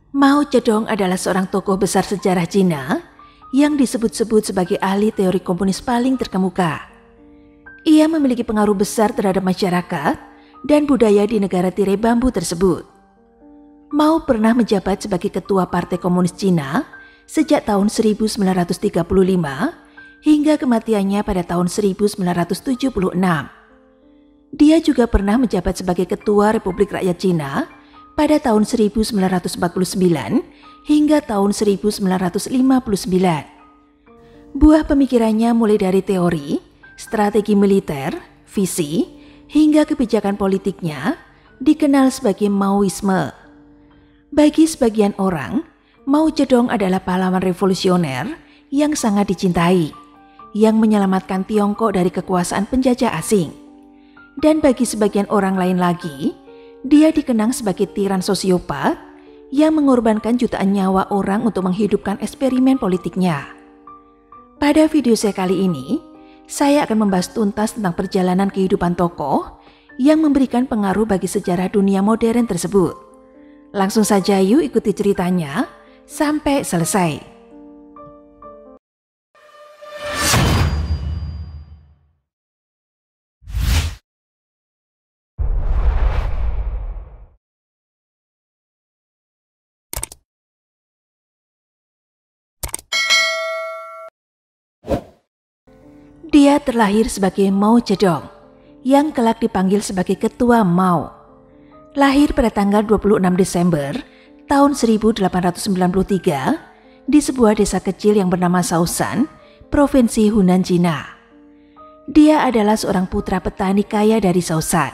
Mao Zedong adalah seorang tokoh besar sejarah Cina yang disebut-sebut sebagai ahli teori komunis paling terkemuka. Ia memiliki pengaruh besar terhadap masyarakat dan budaya di negara tirai bambu tersebut. Mao pernah menjabat sebagai ketua Partai Komunis Cina sejak tahun 1935 hingga kematiannya pada tahun 1976. Dia juga pernah menjabat sebagai ketua Republik Rakyat Cina pada tahun 1949 hingga tahun 1959. Buah pemikirannya mulai dari teori, strategi militer, visi, hingga kebijakan politiknya dikenal sebagai Maoisme. Bagi sebagian orang, Mao Zedong adalah pahlawan revolusioner yang sangat dicintai, yang menyelamatkan Tiongkok dari kekuasaan penjajah asing. Dan bagi sebagian orang lain lagi, dia dikenang sebagai tiran sosiopat yang mengorbankan jutaan nyawa orang untuk menghidupkan eksperimen politiknya. Pada video saya kali ini, saya akan membahas tuntas tentang perjalanan kehidupan tokoh yang memberikan pengaruh bagi sejarah dunia modern tersebut. Langsung saja yuk ikuti ceritanya sampai selesai. Dia terlahir sebagai Mao Zedong, yang kelak dipanggil sebagai Ketua Mao. Lahir pada tanggal 26 Desember tahun 1893 di sebuah desa kecil yang bernama Shaoshan, Provinsi Hunan, Cina. Dia adalah seorang putra petani kaya dari Shaoshan.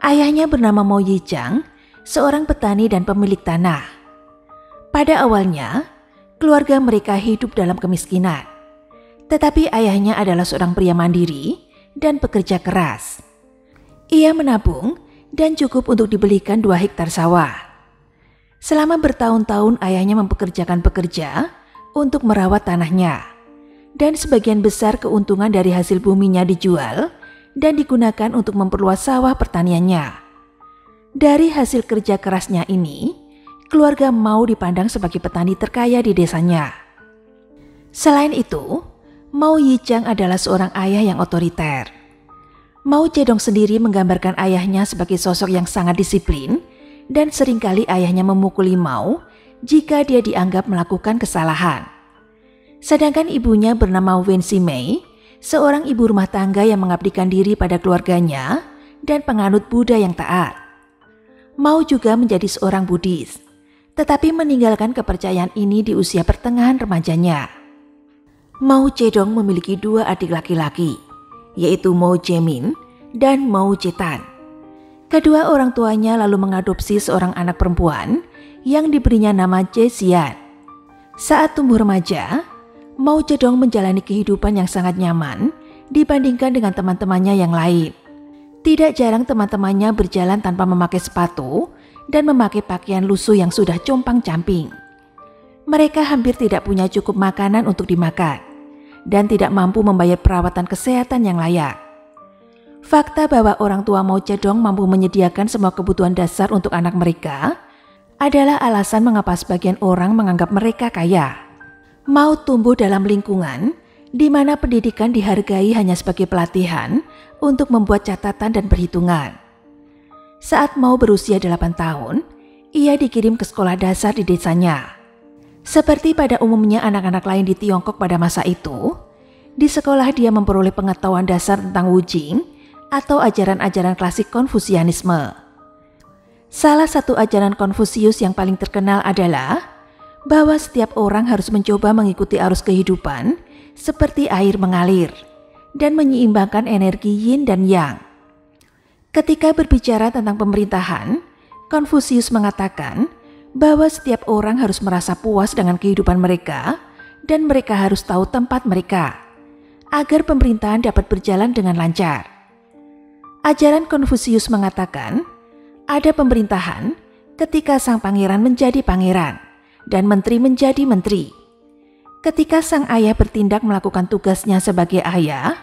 Ayahnya bernama Mao Yichang, seorang petani dan pemilik tanah. Pada awalnya, keluarga mereka hidup dalam kemiskinan. Tetapi ayahnya adalah seorang pria mandiri dan pekerja keras. Ia menabung dan cukup untuk dibelikan 2 hektar sawah. Selama bertahun-tahun ayahnya mempekerjakan pekerja untuk merawat tanahnya. Dan sebagian besar keuntungan dari hasil buminya dijual dan digunakan untuk memperluas sawah pertaniannya. Dari hasil kerja kerasnya ini, keluarga Mao dipandang sebagai petani terkaya di desanya. Selain itu, Mao Yichang adalah seorang ayah yang otoriter. Mao Zedong sendiri menggambarkan ayahnya sebagai sosok yang sangat disiplin dan seringkali ayahnya memukuli Mao jika dia dianggap melakukan kesalahan. Sedangkan ibunya bernama Wen Ximei, seorang ibu rumah tangga yang mengabdikan diri pada keluarganya dan penganut Buddha yang taat. Mao juga menjadi seorang Buddhis, tetapi meninggalkan kepercayaan ini di usia pertengahan remajanya. Mao Zedong memiliki 2 adik laki-laki, yaitu Mao Zemin dan Mao Zedong. Kedua orang tuanya lalu mengadopsi seorang anak perempuan yang diberinya nama Jie Xian. Saat tumbuh remaja, Mao Zedong menjalani kehidupan yang sangat nyaman dibandingkan dengan teman-temannya yang lain. Tidak jarang teman-temannya berjalan tanpa memakai sepatu dan memakai pakaian lusuh yang sudah compang-camping. Mereka hampir tidak punya cukup makanan untuk dimakan dan tidak mampu membayar perawatan kesehatan yang layak. Fakta bahwa orang tua Mao Zedong mampu menyediakan semua kebutuhan dasar untuk anak mereka adalah alasan mengapa sebagian orang menganggap mereka kaya. Mao tumbuh dalam lingkungan di mana pendidikan dihargai hanya sebagai pelatihan untuk membuat catatan dan perhitungan. Saat Mao berusia 8 tahun, ia dikirim ke sekolah dasar di desanya. Seperti pada umumnya anak-anak lain di Tiongkok pada masa itu, di sekolah dia memperoleh pengetahuan dasar tentang Wujing atau ajaran-ajaran klasik Konfusianisme. Salah satu ajaran Konfusius yang paling terkenal adalah bahwa setiap orang harus mencoba mengikuti arus kehidupan seperti air mengalir dan menyeimbangkan energi yin dan yang. Ketika berbicara tentang pemerintahan, Konfusius mengatakan bahwa setiap orang harus merasa puas dengan kehidupan mereka dan mereka harus tahu tempat mereka agar pemerintahan dapat berjalan dengan lancar. Ajaran Konfusius mengatakan ada pemerintahan ketika sang pangeran menjadi pangeran dan menteri menjadi menteri. Ketika sang ayah bertindak melakukan tugasnya sebagai ayah,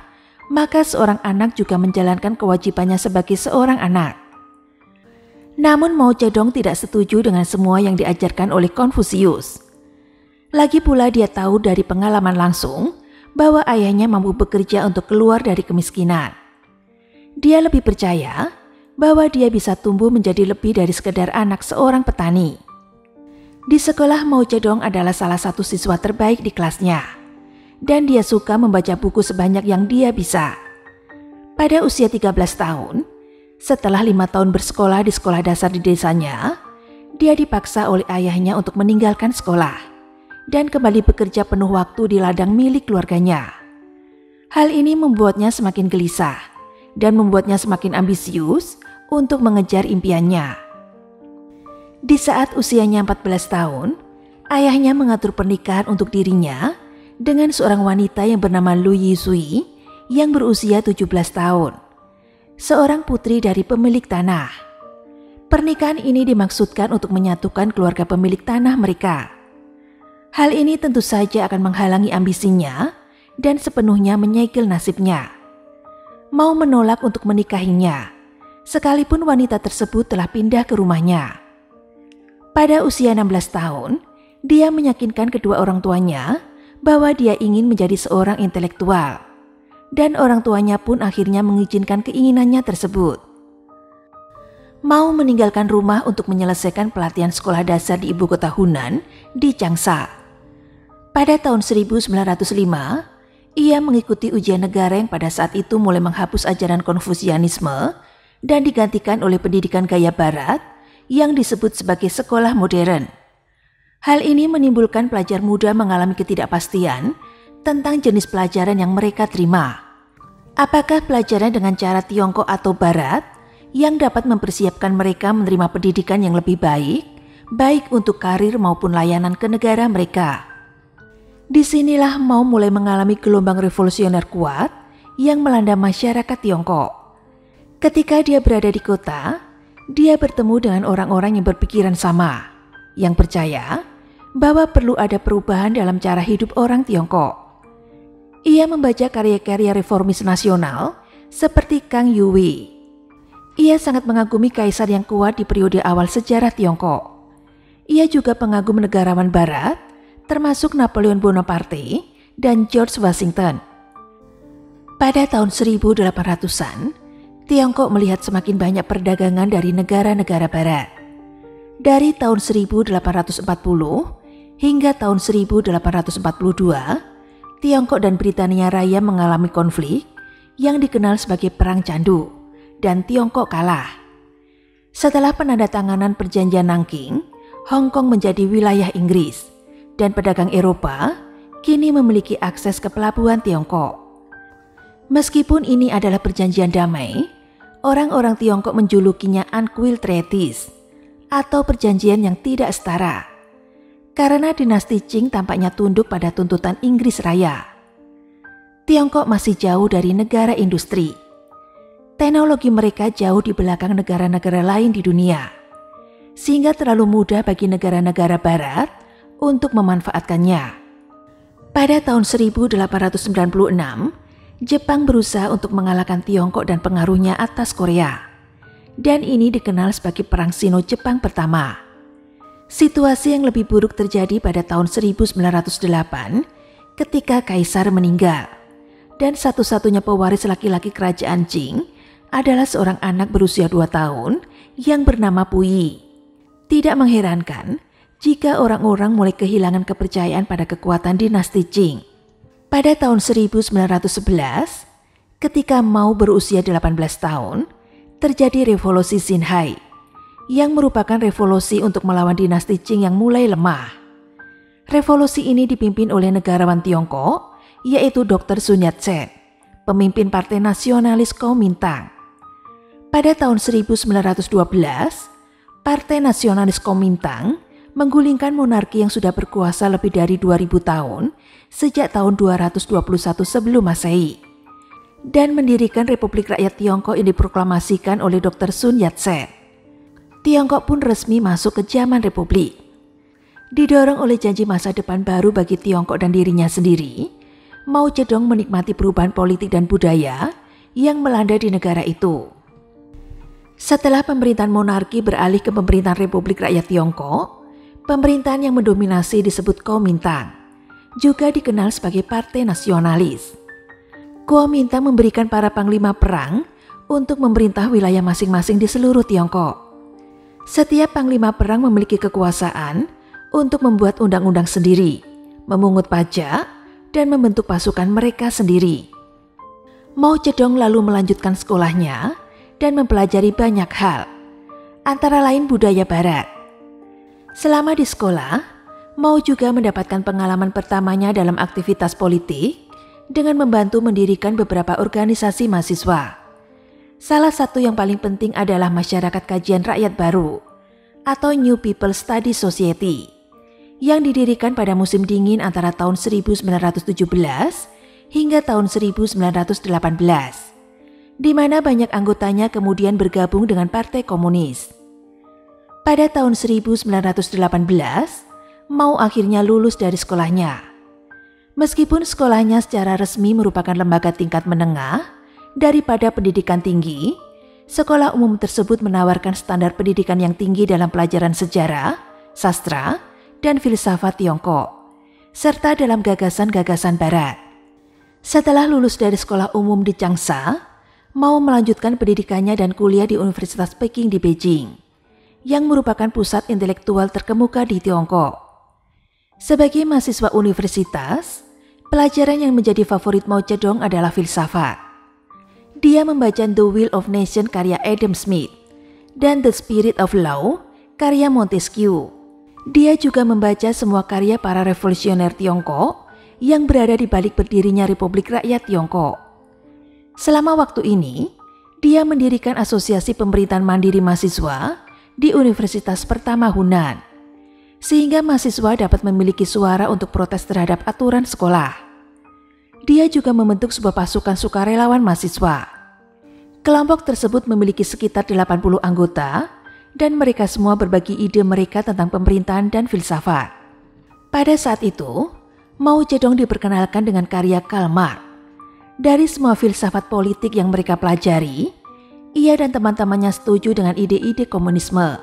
maka seorang anak juga menjalankan kewajibannya sebagai seorang anak. Namun Mao Zedong tidak setuju dengan semua yang diajarkan oleh Konfusius. Lagi pula dia tahu dari pengalaman langsung bahwa ayahnya mampu bekerja untuk keluar dari kemiskinan. Dia lebih percaya bahwa dia bisa tumbuh menjadi lebih dari sekedar anak seorang petani. Di sekolah, Mao Zedong adalah salah satu siswa terbaik di kelasnya, dan dia suka membaca buku sebanyak yang dia bisa. Pada usia 13 tahun, setelah 5 tahun bersekolah di sekolah dasar di desanya, dia dipaksa oleh ayahnya untuk meninggalkan sekolah dan kembali bekerja penuh waktu di ladang milik keluarganya. Hal ini membuatnya semakin gelisah dan membuatnya semakin ambisius untuk mengejar impiannya. Di saat usianya 14 tahun, ayahnya mengatur pernikahan untuk dirinya dengan seorang wanita yang bernama Lu Yisui yang berusia 17 tahun, seorang putri dari pemilik tanah. Pernikahan ini dimaksudkan untuk menyatukan keluarga pemilik tanah mereka. Hal ini tentu saja akan menghalangi ambisinya dan sepenuhnya menyegel nasibnya. Mao menolak untuk menikahinya, sekalipun wanita tersebut telah pindah ke rumahnya. Pada usia 16 tahun, dia meyakinkan kedua orang tuanya bahwa dia ingin menjadi seorang intelektual, dan orang tuanya pun akhirnya mengizinkan keinginannya tersebut. Mao meninggalkan rumah untuk menyelesaikan pelatihan sekolah dasar di ibu kota Hunan di Changsha. Pada tahun 1905, ia mengikuti ujian negara yang pada saat itu mulai menghapus ajaran Konfusianisme dan digantikan oleh pendidikan gaya barat yang disebut sebagai sekolah modern. Hal ini menimbulkan pelajar muda mengalami ketidakpastian tentang jenis pelajaran yang mereka terima. Apakah pelajaran dengan cara Tiongkok atau Barat yang dapat mempersiapkan mereka menerima pendidikan yang lebih baik, baik untuk karir maupun layanan ke negara mereka. Disinilah Mao mulai mengalami gelombang revolusioner kuat yang melanda masyarakat Tiongkok. Ketika dia berada di kota, dia bertemu dengan orang-orang yang berpikiran sama, yang percaya bahwa perlu ada perubahan dalam cara hidup orang Tiongkok. Ia membaca karya-karya reformis nasional seperti Kang Youwei. Ia sangat mengagumi kaisar yang kuat di periode awal sejarah Tiongkok. Ia juga pengagum negarawan Barat, termasuk Napoleon Bonaparte dan George Washington. Pada tahun 1800-an, Tiongkok melihat semakin banyak perdagangan dari negara-negara Barat. Dari tahun 1840 hingga tahun 1842, Tiongkok dan Britania Raya mengalami konflik yang dikenal sebagai Perang Candu, dan Tiongkok kalah. Setelah penandatanganan Perjanjian Nanking, Hong Kong menjadi wilayah Inggris, dan pedagang Eropa kini memiliki akses ke pelabuhan Tiongkok. Meskipun ini adalah perjanjian damai, orang-orang Tiongkok menjulukinya Unquil Treaties atau perjanjian yang tidak setara, karena dinasti Qing tampaknya tunduk pada tuntutan Inggris Raya. Tiongkok masih jauh dari negara industri. Teknologi mereka jauh di belakang negara-negara lain di dunia, sehingga terlalu mudah bagi negara-negara Barat untuk memanfaatkannya. Pada tahun 1896, Jepang berusaha untuk mengalahkan Tiongkok dan pengaruhnya atas Korea, dan ini dikenal sebagai Perang Sino-Jepang pertama. Situasi yang lebih buruk terjadi pada tahun 1908 ketika Kaisar meninggal, dan satu-satunya pewaris laki-laki kerajaan Qing adalah seorang anak berusia 2 tahun yang bernama Puyi. Tidak mengherankan jika orang-orang mulai kehilangan kepercayaan pada kekuatan dinasti Qing. Pada tahun 1911, ketika Mao berusia 18 tahun, terjadi revolusi Xinhai, yang merupakan revolusi untuk melawan dinasti Qing yang mulai lemah. Revolusi ini dipimpin oleh negarawan Tiongkok, yaitu Dr. Sun Yat-sen, pemimpin Partai Nasionalis Kuomintang. Pada tahun 1912, Partai Nasionalis Kuomintang menggulingkan monarki yang sudah berkuasa lebih dari 2000 tahun sejak tahun 221 sebelum Masehi, dan mendirikan Republik Rakyat Tiongkok yang diproklamasikan oleh Dr. Sun Yat-sen. Tiongkok pun resmi masuk ke zaman Republik. Didorong oleh janji masa depan baru bagi Tiongkok dan dirinya sendiri, Mao Zedong menikmati perubahan politik dan budaya yang melanda di negara itu. Setelah pemerintahan monarki beralih ke pemerintahan Republik Rakyat Tiongkok, pemerintahan yang mendominasi disebut Kuomintang, juga dikenal sebagai Partai Nasionalis. Kuomintang memberikan para panglima perang untuk memerintah wilayah masing-masing di seluruh Tiongkok. Setiap panglima perang memiliki kekuasaan untuk membuat undang-undang sendiri, memungut pajak, dan membentuk pasukan mereka sendiri. Mao Zedong lalu melanjutkan sekolahnya dan mempelajari banyak hal, antara lain budaya barat. Selama di sekolah, Mao juga mendapatkan pengalaman pertamanya dalam aktivitas politik dengan membantu mendirikan beberapa organisasi mahasiswa. Salah satu yang paling penting adalah Masyarakat Kajian Rakyat Baru atau New People Study Society yang didirikan pada musim dingin antara tahun 1917 hingga tahun 1918, di mana banyak anggotanya kemudian bergabung dengan Partai Komunis. Pada tahun 1918, Mao akhirnya lulus dari sekolahnya. Meskipun sekolahnya secara resmi merupakan lembaga tingkat menengah daripada pendidikan tinggi, sekolah umum tersebut menawarkan standar pendidikan yang tinggi dalam pelajaran sejarah, sastra, dan filsafat Tiongkok, serta dalam gagasan-gagasan barat. Setelah lulus dari sekolah umum di Changsha, Mao melanjutkan pendidikannya dan kuliah di Universitas Peking di Beijing, yang merupakan pusat intelektual terkemuka di Tiongkok. Sebagai mahasiswa universitas, pelajaran yang menjadi favorit Mao Zedong adalah filsafat. Dia membaca The Will of Nation karya Adam Smith dan The Spirit of Law karya Montesquieu. Dia juga membaca semua karya para revolusioner Tiongkok yang berada di balik berdirinya Republik Rakyat Tiongkok. Selama waktu ini, dia mendirikan Asosiasi Pemerintahan Mandiri Mahasiswa di Universitas Pertama Hunan, sehingga mahasiswa dapat memiliki suara untuk protes terhadap aturan sekolah. Dia juga membentuk sebuah pasukan sukarelawan mahasiswa. Kelompok tersebut memiliki sekitar 80 anggota dan mereka semua berbagi ide mereka tentang pemerintahan dan filsafat. Pada saat itu, Mao Zedong diperkenalkan dengan karya Karl Marx. Dari semua filsafat politik yang mereka pelajari, ia dan teman-temannya setuju dengan ide-ide komunisme.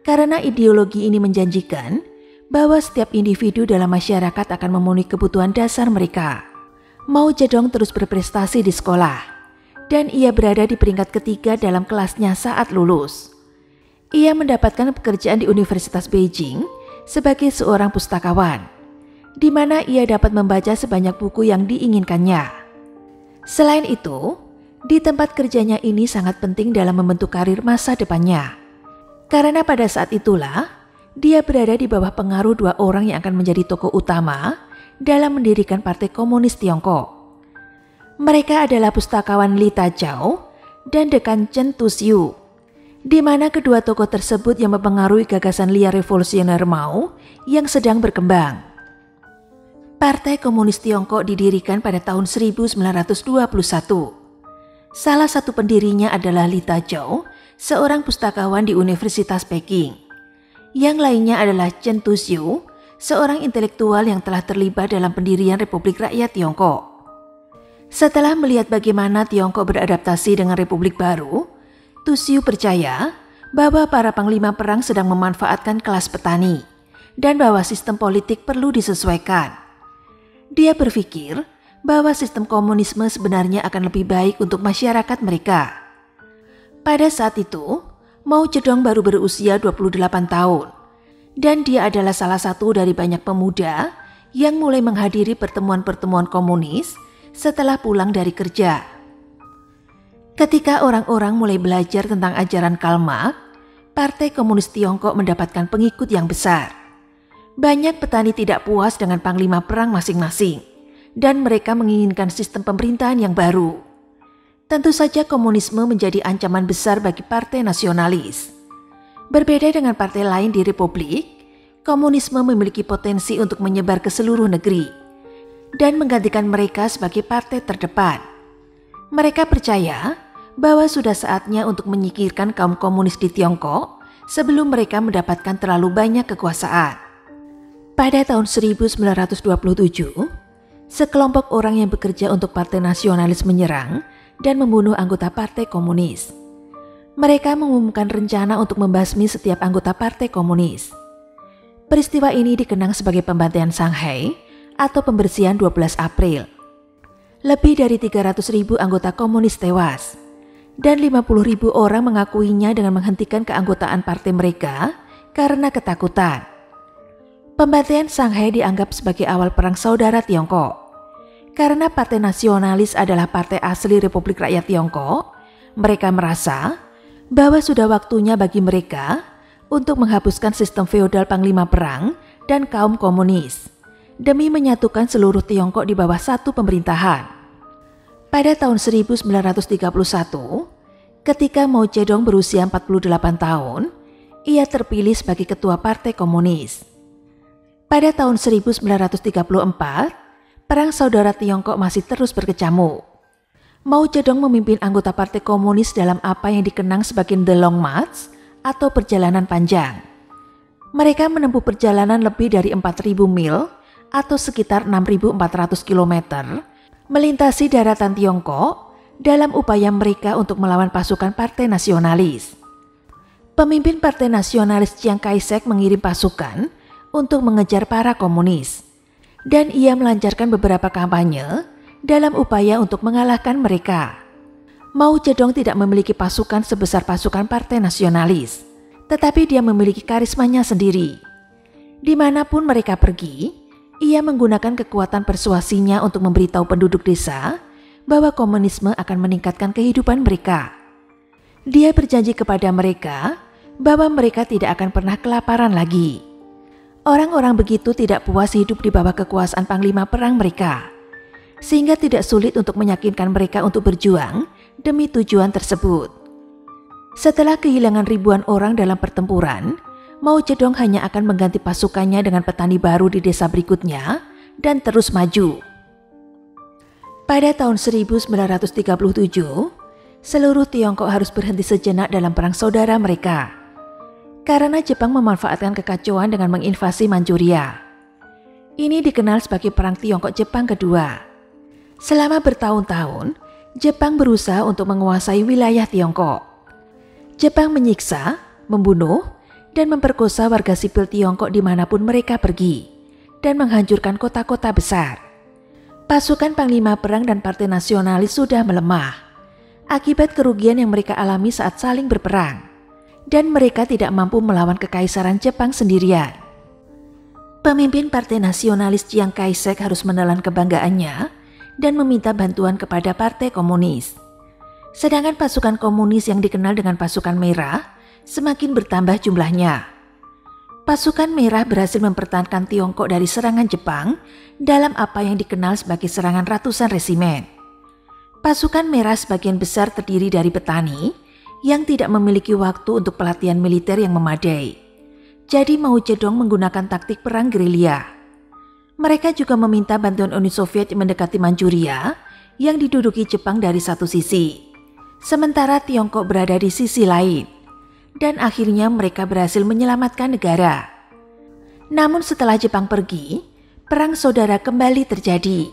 Karena ideologi ini menjanjikan bahwa setiap individu dalam masyarakat akan memenuhi kebutuhan dasar mereka. Mao Zedong terus berprestasi di sekolah, dan ia berada di peringkat ketiga dalam kelasnya saat lulus. Ia mendapatkan pekerjaan di Universitas Beijing sebagai seorang pustakawan, di mana ia dapat membaca sebanyak buku yang diinginkannya. Selain itu, di tempat kerjanya ini sangat penting dalam membentuk karir masa depannya. Karena pada saat itulah, dia berada di bawah pengaruh dua orang yang akan menjadi tokoh utama dalam mendirikan Partai Komunis Tiongkok. Mereka adalah pustakawan Li Tazhou dan dekan Chen Tuxiu, di mana kedua tokoh tersebut yang mempengaruhi gagasan liar revolusioner Mao yang sedang berkembang. Partai Komunis Tiongkok didirikan pada tahun 1921. Salah satu pendirinya adalah Li Tazhou, seorang pustakawan di Universitas Peking. Yang lainnya adalah Chen Tuxiu, seorang intelektual yang telah terlibat dalam pendirian Republik Rakyat Tiongkok. Setelah melihat bagaimana Tiongkok beradaptasi dengan Republik baru, Tuxiu percaya bahwa para panglima perang sedang memanfaatkan kelas petani dan bahwa sistem politik perlu disesuaikan. Dia berpikir bahwa sistem komunisme sebenarnya akan lebih baik untuk masyarakat mereka. Pada saat itu, Mao Zedong baru berusia 28 tahun, dan dia adalah salah satu dari banyak pemuda yang mulai menghadiri pertemuan-pertemuan komunis setelah pulang dari kerja. Ketika orang-orang mulai belajar tentang ajaran Karl Marx, Partai Komunis Tiongkok mendapatkan pengikut yang besar. Banyak petani tidak puas dengan panglima perang masing-masing, dan mereka menginginkan sistem pemerintahan yang baru. Tentu saja komunisme menjadi ancaman besar bagi partai nasionalis. Berbeda dengan partai lain di Republik, komunisme memiliki potensi untuk menyebar ke seluruh negeri dan menggantikan mereka sebagai partai terdepan. Mereka percaya bahwa sudah saatnya untuk menyingkirkan kaum komunis di Tiongkok sebelum mereka mendapatkan terlalu banyak kekuasaan. Pada tahun 1927, sekelompok orang yang bekerja untuk Partai Nasionalis menyerang dan membunuh anggota Partai Komunis. Mereka mengumumkan rencana untuk membasmi setiap anggota Partai Komunis. Peristiwa ini dikenang sebagai pembantaian Shanghai atau pembersihan 12 April. Lebih dari 300.000 anggota komunis tewas dan 50.000 orang mengakuinya dengan menghentikan keanggotaan partai mereka karena ketakutan. Pembantaian Shanghai dianggap sebagai awal perang saudara Tiongkok. Karena Partai Nasionalis adalah partai asli Republik Rakyat Tiongkok, mereka merasa bahwa sudah waktunya bagi mereka untuk menghapuskan sistem feodal panglima perang dan kaum komunis demi menyatukan seluruh Tiongkok di bawah satu pemerintahan. Pada tahun 1931, ketika Mao Zedong berusia 48 tahun, ia terpilih sebagai ketua Partai Komunis. Pada tahun 1934, Perang Saudara Tiongkok masih terus berkecamuk. Mao Zedong memimpin anggota Partai Komunis dalam apa yang dikenang sebagai The Long March atau perjalanan panjang. Mereka menempuh perjalanan lebih dari 4.000 mil atau sekitar 6.400 km melintasi daratan Tiongkok dalam upaya mereka untuk melawan pasukan Partai Nasionalis. Pemimpin Partai Nasionalis Chiang Kai-shek mengirim pasukan untuk mengejar para komunis. Dan ia melancarkan beberapa kampanye dalam upaya untuk mengalahkan mereka. Mao Zedong tidak memiliki pasukan sebesar pasukan Partai Nasionalis, tetapi dia memiliki karismanya sendiri. Dimanapun mereka pergi, ia menggunakan kekuatan persuasinya untuk memberitahu penduduk desa bahwa komunisme akan meningkatkan kehidupan mereka. Dia berjanji kepada mereka bahwa mereka tidak akan pernah kelaparan lagi. Orang-orang begitu tidak puas hidup di bawah kekuasaan panglima perang mereka, sehingga tidak sulit untuk meyakinkan mereka untuk berjuang demi tujuan tersebut. Setelah kehilangan ribuan orang dalam pertempuran, Mao Zedong hanya akan mengganti pasukannya dengan petani baru di desa berikutnya dan terus maju. Pada tahun 1937, seluruh Tiongkok harus berhenti sejenak dalam perang saudara mereka. Karena Jepang memanfaatkan kekacauan dengan menginvasi Manchuria. Ini dikenal sebagai Perang Tiongkok-Jepang kedua. Selama bertahun-tahun, Jepang berusaha untuk menguasai wilayah Tiongkok. Jepang menyiksa, membunuh, dan memperkosa warga sipil Tiongkok dimanapun mereka pergi, dan menghancurkan kota-kota besar. Pasukan Panglima Perang dan Partai Nasionalis sudah melemah, akibat kerugian yang mereka alami saat saling berperang. Dan mereka tidak mampu melawan kekaisaran Jepang sendirian. Pemimpin Partai Nasionalis Chiang Kai-shek harus menelan kebanggaannya dan meminta bantuan kepada Partai Komunis. Sedangkan pasukan komunis yang dikenal dengan pasukan merah semakin bertambah jumlahnya. Pasukan merah berhasil mempertahankan Tiongkok dari serangan Jepang dalam apa yang dikenal sebagai serangan ratusan resimen. Pasukan merah sebagian besar terdiri dari petani yang tidak memiliki waktu untuk pelatihan militer yang memadai. Jadi Mao Zedong menggunakan taktik perang gerilya. Mereka juga meminta bantuan Uni Soviet mendekati Manchuria yang diduduki Jepang dari satu sisi, sementara Tiongkok berada di sisi lain. Dan akhirnya mereka berhasil menyelamatkan negara. Namun setelah Jepang pergi, perang saudara kembali terjadi.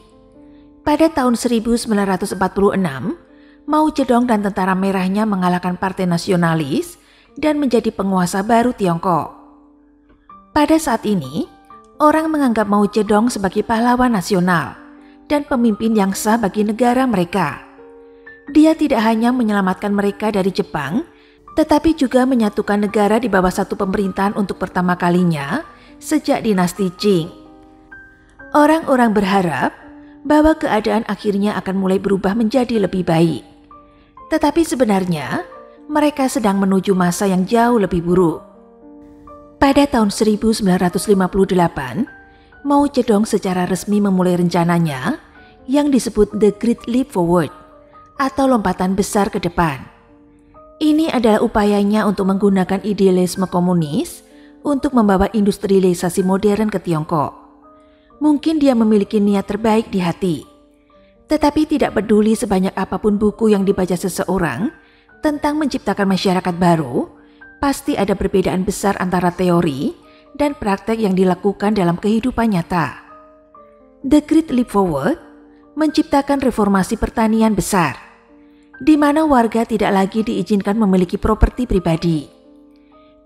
Pada tahun 1946, Mao Zedong dan tentara merahnya mengalahkan Partai Nasionalis dan menjadi penguasa baru Tiongkok. Pada saat ini, orang menganggap Mao Zedong sebagai pahlawan nasional dan pemimpin yang sah bagi negara mereka. Dia tidak hanya menyelamatkan mereka dari Jepang, tetapi juga menyatukan negara di bawah satu pemerintahan untuk pertama kalinya sejak dinasti Qing. Orang-orang berharap bahwa keadaan akhirnya akan mulai berubah menjadi lebih baik. Tetapi sebenarnya, mereka sedang menuju masa yang jauh lebih buruk. Pada tahun 1958, Mao Zedong secara resmi memulai rencananya yang disebut The Great Leap Forward atau lompatan besar ke depan. Ini adalah upayanya untuk menggunakan idealisme komunis untuk membawa industrialisasi modern ke Tiongkok. Mungkin dia memiliki niat terbaik di hati, tetapi tidak peduli sebanyak apapun buku yang dibaca seseorang tentang menciptakan masyarakat baru, pasti ada perbedaan besar antara teori dan praktek yang dilakukan dalam kehidupan nyata. The Great Leap Forward menciptakan reformasi pertanian besar. di mana warga tidak lagi diizinkan memiliki properti pribadi.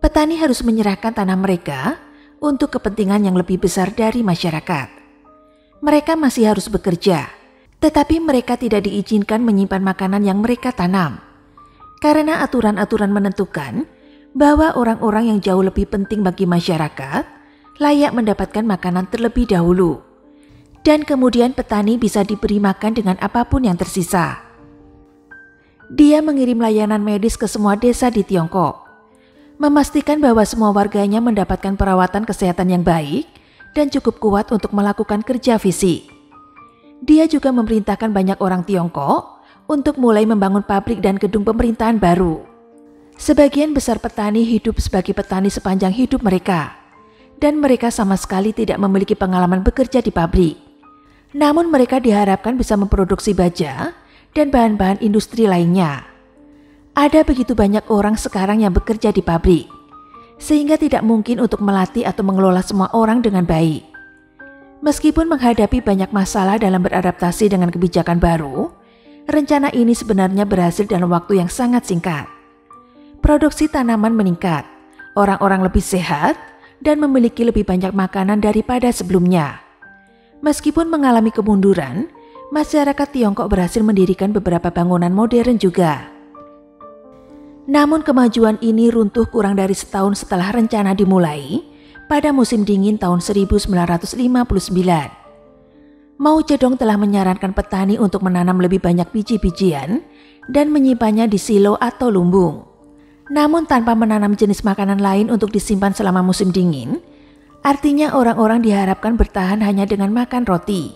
Petani harus menyerahkan tanah mereka untuk kepentingan yang lebih besar dari masyarakat. Mereka masih harus bekerja, tetapi mereka tidak diizinkan menyimpan makanan yang mereka tanam. Karena aturan-aturan menentukan bahwa orang-orang yang jauh lebih penting bagi masyarakat layak mendapatkan makanan terlebih dahulu. Dan kemudian petani bisa diberi makan dengan apapun yang tersisa. Dia mengirim layanan medis ke semua desa di Tiongkok, memastikan bahwa semua warganya mendapatkan perawatan kesehatan yang baik dan cukup kuat untuk melakukan kerja fisik. Dia juga memerintahkan banyak orang Tiongkok untuk mulai membangun pabrik dan gedung pemerintahan baru. Sebagian besar petani hidup sebagai petani sepanjang hidup mereka, dan mereka sama sekali tidak memiliki pengalaman bekerja di pabrik. Namun mereka diharapkan bisa memproduksi baja dan bahan-bahan industri lainnya. Ada begitu banyak orang sekarang yang bekerja di pabrik, sehingga tidak mungkin untuk melatih atau mengelola semua orang dengan baik. Meskipun menghadapi banyak masalah dalam beradaptasi dengan kebijakan baru, rencana ini sebenarnya berhasil dalam waktu yang sangat singkat. Produksi tanaman meningkat, orang-orang lebih sehat, dan memiliki lebih banyak makanan daripada sebelumnya. Meskipun mengalami kemunduran, masyarakat Tiongkok berhasil mendirikan beberapa bangunan modern juga. Namun kemajuan ini runtuh kurang dari setahun setelah rencana dimulai pada musim dingin tahun 1959. Mao Zedong telah menyarankan petani untuk menanam lebih banyak biji-bijian dan menyimpannya di silo atau lumbung. Namun tanpa menanam jenis makanan lain untuk disimpan selama musim dingin, artinya orang-orang diharapkan bertahan hanya dengan makan roti.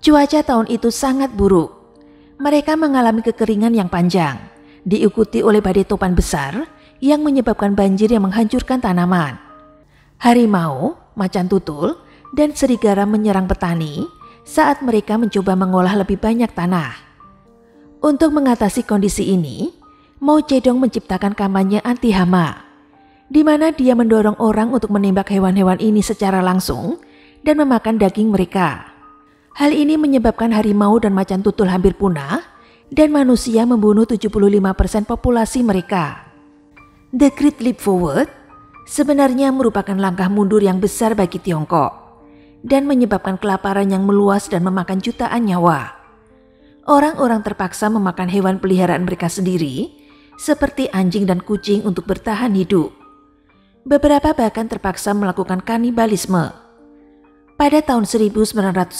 Cuaca tahun itu sangat buruk. Mereka mengalami kekeringan yang panjang, diikuti oleh badai topan besar yang menyebabkan banjir yang menghancurkan tanaman. Harimau, macan tutul, dan serigala menyerang petani saat mereka mencoba mengolah lebih banyak tanah. Untuk mengatasi kondisi ini, Mao Zedong menciptakan kampanye anti hama, di mana dia mendorong orang untuk menembak hewan-hewan ini secara langsung dan memakan daging mereka. Hal ini menyebabkan harimau dan macan tutul hampir punah dan manusia membunuh 75% populasi mereka. The Great Leap Forward sebenarnya merupakan langkah mundur yang besar bagi Tiongkok dan menyebabkan kelaparan yang meluas dan memakan jutaan nyawa. Orang-orang terpaksa memakan hewan peliharaan mereka sendiri, seperti anjing dan kucing untuk bertahan hidup. Beberapa bahkan terpaksa melakukan kanibalisme. Pada tahun 1959,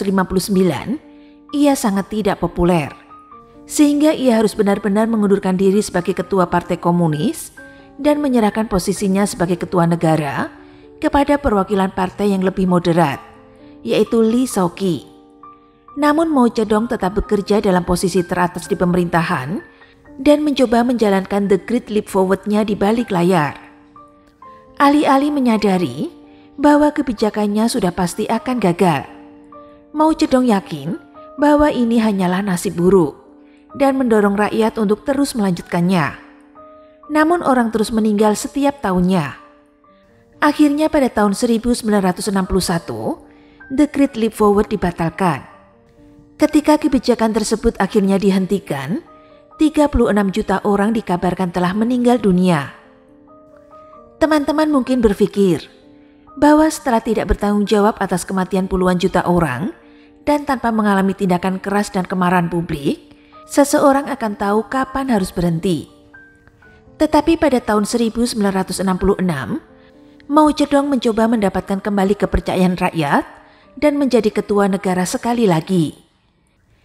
ia sangat tidak populer, sehingga ia harus benar-benar mengundurkan diri sebagai ketua Partai Komunis dan menyerahkan posisinya sebagai ketua negara kepada perwakilan partai yang lebih moderat, yaitu Lee Shao-ki. Namun Mao Zedong tetap bekerja dalam posisi teratas di pemerintahan dan mencoba menjalankan The Great Leap Forward-nya di balik layar. Alih-alih menyadari bahwa kebijakannya sudah pasti akan gagal, Mao Zedong yakin bahwa ini hanyalah nasib buruk dan mendorong rakyat untuk terus melanjutkannya. Namun orang terus meninggal setiap tahunnya. Akhirnya pada tahun 1961, The Great Leap Forward dibatalkan. Ketika kebijakan tersebut akhirnya dihentikan, 36 juta orang dikabarkan telah meninggal dunia. Teman-teman mungkin berpikir bahwa setelah tidak bertanggung jawab atas kematian puluhan juta orang dan tanpa mengalami tindakan keras dan kemarahan publik, seseorang akan tahu kapan harus berhenti. Tetapi pada tahun 1966, Mao Zedong mencoba mendapatkan kembali kepercayaan rakyat dan menjadi ketua negara sekali lagi.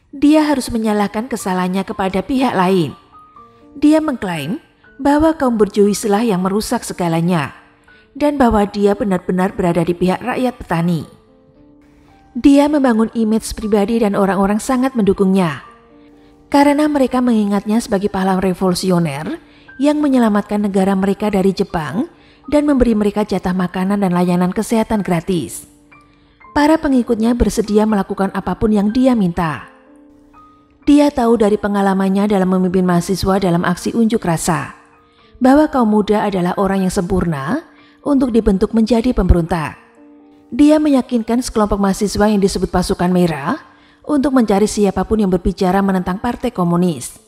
Dia harus menyalahkan kesalahannya kepada pihak lain. Dia mengklaim bahwa kaum borjuislah yang merusak segalanya dan bahwa dia benar-benar berada di pihak rakyat petani. Dia membangun image pribadi dan orang-orang sangat mendukungnya karena mereka mengingatnya sebagai pahlawan revolusioner yang menyelamatkan negara mereka dari Jepang dan memberi mereka jatah makanan dan layanan kesehatan gratis. Para pengikutnya bersedia melakukan apapun yang dia minta. Dia tahu dari pengalamannya dalam memimpin mahasiswa dalam aksi unjuk rasa bahwa kaum muda adalah orang yang sempurna untuk dibentuk menjadi pemberontak. Dia meyakinkan sekelompok mahasiswa yang disebut pasukan merah untuk mencari siapapun yang berbicara menentang Partai Komunis.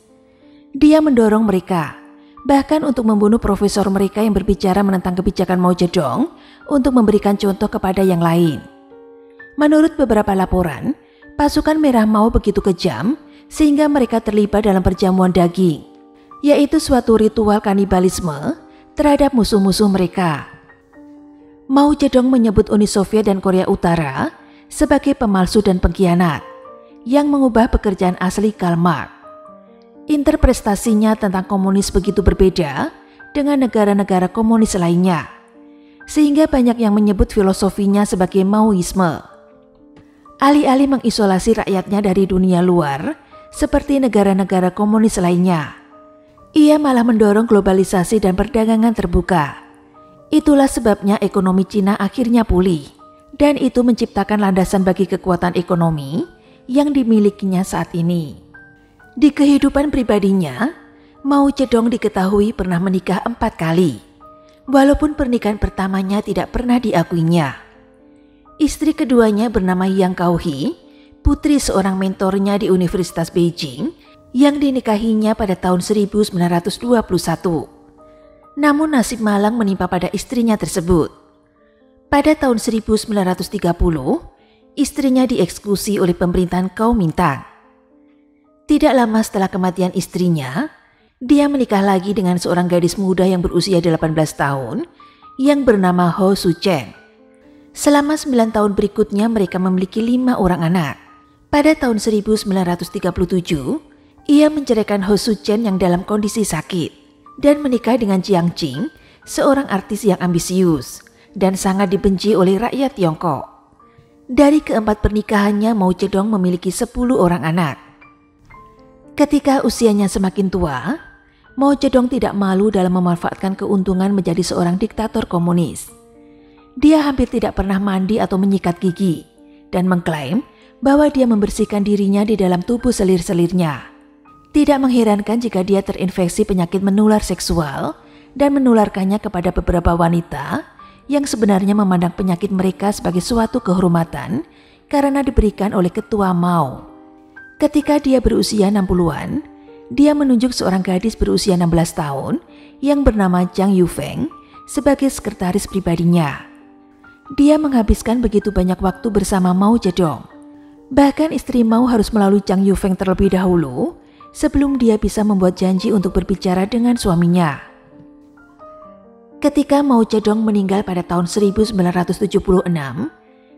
Dia mendorong mereka, bahkan untuk membunuh profesor mereka yang berbicara menentang kebijakan Mao Zedong untuk memberikan contoh kepada yang lain. Menurut beberapa laporan, pasukan Merah Mao begitu kejam sehingga mereka terlibat dalam perjamuan daging, yaitu suatu ritual kanibalisme terhadap musuh-musuh mereka. Mao Zedong menyebut Uni Soviet dan Korea Utara sebagai pemalsu dan pengkhianat yang mengubah pekerjaan asli Karl Marx. Interpretasinya tentang komunis begitu berbeda dengan negara-negara komunis lainnya, sehingga banyak yang menyebut filosofinya sebagai Maoisme. Alih-alih mengisolasi rakyatnya dari dunia luar seperti negara-negara komunis lainnya, ia malah mendorong globalisasi dan perdagangan terbuka. Itulah sebabnya ekonomi Cina akhirnya pulih, dan itu menciptakan landasan bagi kekuatan ekonomi yang dimilikinya saat ini. Di kehidupan pribadinya, Mao Zedong diketahui pernah menikah 4 kali, walaupun pernikahan pertamanya tidak pernah diakuinya. Istri keduanya bernama Yang Kaohi, putri seorang mentornya di Universitas Beijing yang dinikahinya pada tahun 1921. Namun nasib malang menimpa pada istrinya tersebut. Pada tahun 1930, istrinya dieksekusi oleh pemerintahan Kuomintang. Tidak lama setelah kematian istrinya, dia menikah lagi dengan seorang gadis muda yang berusia 18 tahun yang bernama Ho Su-chen. Selama 9 tahun berikutnya mereka memiliki 5 orang anak. Pada tahun 1937, ia menceraikan Ho Su-chen yang dalam kondisi sakit dan menikah dengan Jiang Qing, seorang artis yang ambisius dan sangat dibenci oleh rakyat Tiongkok. Dari keempat pernikahannya, Mao Zedong memiliki 10 orang anak. Ketika usianya semakin tua, Mao Zedong tidak malu dalam memanfaatkan keuntungan menjadi seorang diktator komunis. Dia hampir tidak pernah mandi atau menyikat gigi dan mengklaim bahwa dia membersihkan dirinya di dalam tubuh selir-selirnya. Tidak mengherankan jika dia terinfeksi penyakit menular seksual dan menularkannya kepada beberapa wanita yang sebenarnya memandang penyakit mereka sebagai suatu kehormatan karena diberikan oleh ketua Mao. Ketika dia berusia 60-an, dia menunjuk seorang gadis berusia 16 tahun yang bernama Zhang Yufeng sebagai sekretaris pribadinya. Dia menghabiskan begitu banyak waktu bersama Mao Zedong. Bahkan istri Mao harus melalui Zhang Yufeng terlebih dahulu sebelum dia bisa membuat janji untuk berbicara dengan suaminya. Ketika Mao Zedong meninggal pada tahun 1976,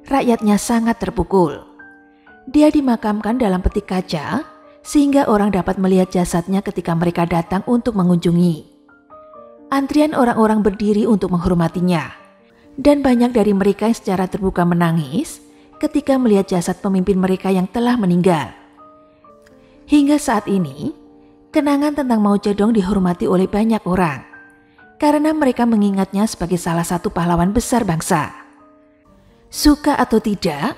rakyatnya sangat terpukul. Dia dimakamkan dalam peti kaca sehingga orang dapat melihat jasadnya ketika mereka datang untuk mengunjungi. Antrian orang-orang berdiri untuk menghormatinya, dan banyak dari mereka yang secara terbuka menangis ketika melihat jasad pemimpin mereka yang telah meninggal. Hingga saat ini, kenangan tentang Mao Zedong dihormati oleh banyak orang karena mereka mengingatnya sebagai salah satu pahlawan besar bangsa. Suka atau tidak,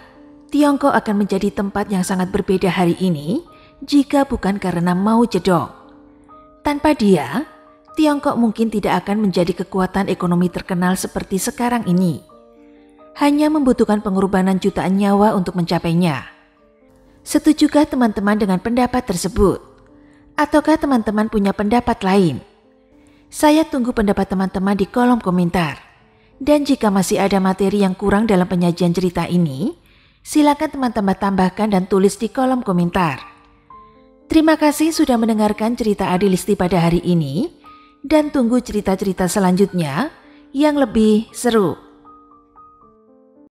Tiongkok akan menjadi tempat yang sangat berbeda hari ini jika bukan karena Mao Zedong. Tanpa dia, Tiongkok mungkin tidak akan menjadi kekuatan ekonomi terkenal seperti sekarang ini. Hanya membutuhkan pengorbanan jutaan nyawa untuk mencapainya. Setujukah teman-teman dengan pendapat tersebut? Ataukah teman-teman punya pendapat lain? Saya tunggu pendapat teman-teman di kolom komentar. Dan jika masih ada materi yang kurang dalam penyajian cerita ini, silakan teman-teman tambahkan dan tulis di kolom komentar. Terima kasih sudah mendengarkan cerita Adilisti pada hari ini, dan tunggu cerita-cerita selanjutnya yang lebih seru.